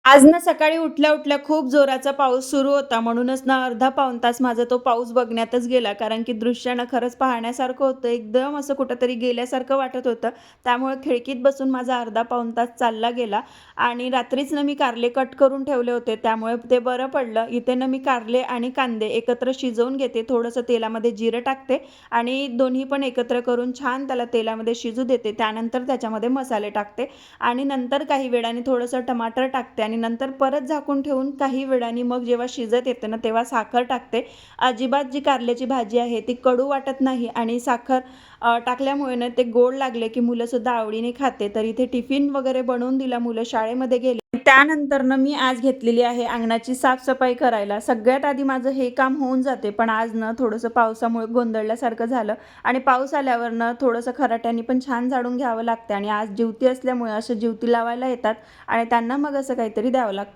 आज ना सकाळी उठल्या-उठल्या खूप जोराचा पाऊस सुरू होता. म्हणूनच ना अर्धा पाऊण तास माझा तो पाऊस बघण्यातच गेला. कारण की दृश्य ना खरंच पाहण्यासारखं होतं. एकदम असं कुठेतरी गेल्यासारखं वाटत होतं. त्यामुळे खिडकीत बसून माझा अर्धा पाऊण तास चालला गेला आणि रात्रीच ना मी कारले कट करून ठेवले होते. त्यामुळे ते बरं पडलं. इथे ना मी कारले आणि कांदे एकत्र शिजवून घेते. थोडंसं तेलामध्ये जिरं टाकते आणि दोन्ही पण एकत्र करून छान त्याला तेलामध्ये शिजू देते. त्यानंतर त्याच्यामध्ये मसाले टाकते आणि नंतर काही वेळाने थोडंसं टमाटर टाकते आणि नंतर परत झाकून ठेवून काही वेळाने मग जेव्हा शिजत येते ना, तेव्हा साखर टाकते. अजिबात जी कारल्याची भाजी आहे ती कडू वाटत नाही आणि साखर टाकल्यामुळे ना ते गोड लागले, की मुलंसुद्धा आवडीने खाते. तर इथे टिफिन वगैरे बनवून दिला, मुलं शाळेमध्ये गेली. त्यानंतरनं मी आज घेतलेली आहे अंगणाची साफ-सफाई करायला. सगळ्यात आधी माझं हे काम होऊन जाते, पण आज ना थोडंसं पावसामुळे गोंधळल्यासारखं झालं आणि पाऊस आल्यावर ना थोडंसं खराट्यानी पण छान झाडून घ्यावं लागते आणि आज जिवती असल्यामुळे असे जिवती लावायला येतात आणि त्यांना मग असं काहीतरी द्यावं लागतं.